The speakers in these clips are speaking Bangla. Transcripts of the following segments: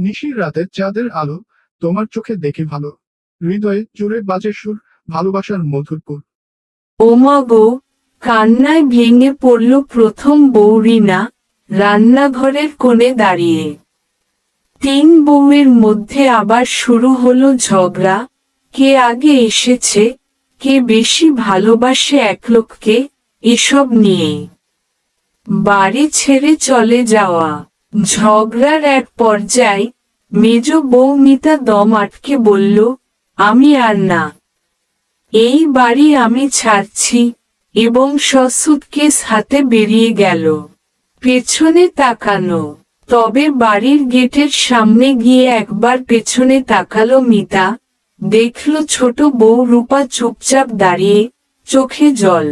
নিশির রাতে চাঁদের আলো, তোমার চোখে দেখি ভালো, হৃদয়ে জুড়ে বাজে সুর, ভালোবাসার মধুর পুর। ওমা গো, কান্নায় ভেঙে পড়ল প্রথম বউ রিনা, রান্নাঘরের কোণে দাঁড়িয়ে। তিন বউয়ের মধ্যে আবার শুরু হলো ঝগড়া, কে আগে এসেছে, কে বেশি ভালোবাসে এক লোককে, এসব নিয়ে বাড়ি ছেড়ে চলে যাওয়া। ঝগড়ার এক পর্যায়ে মেজ বউ মিতা দম আটকে বলল, আমি আর না, এই বাড়ি আমি ছাড়ছি, এবং সুটকেস হাতে বেরিয়ে গেল। পেছনে তাকানো। তবে বাড়ির গেটের সামনে গিয়ে একবার পেছনে তাকালো মিতা, দেখল ছোট বউ রূপা চুপচাপ দাঁড়িয়ে, চোখে জল।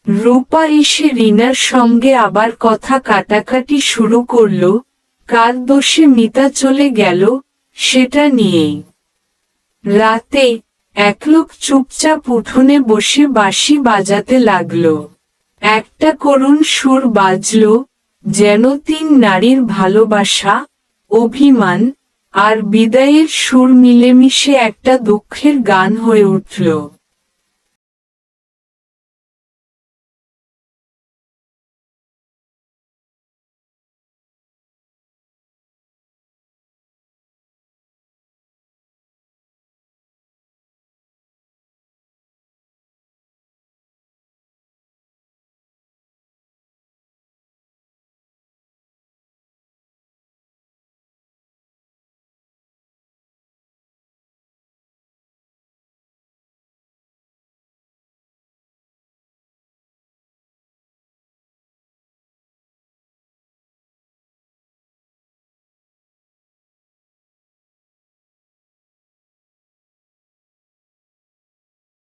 রূপা এসে রিনার সঙ্গে আবার কথা কাটাকাটি শুরু করল, কার দোষে মিতা চলে গেল, সেটা নিয়েই। রাতে এক লোক চুপচাপ উঠোনে বসে বাঁশি বাজাতে লাগল। একটা করুণ সুর বাজল, যেন তিন নারীর ভালোবাসা, অভিমান আর বিদায়ের সুর মিলেমিশে একটা দুঃখের গান হয়ে উঠল।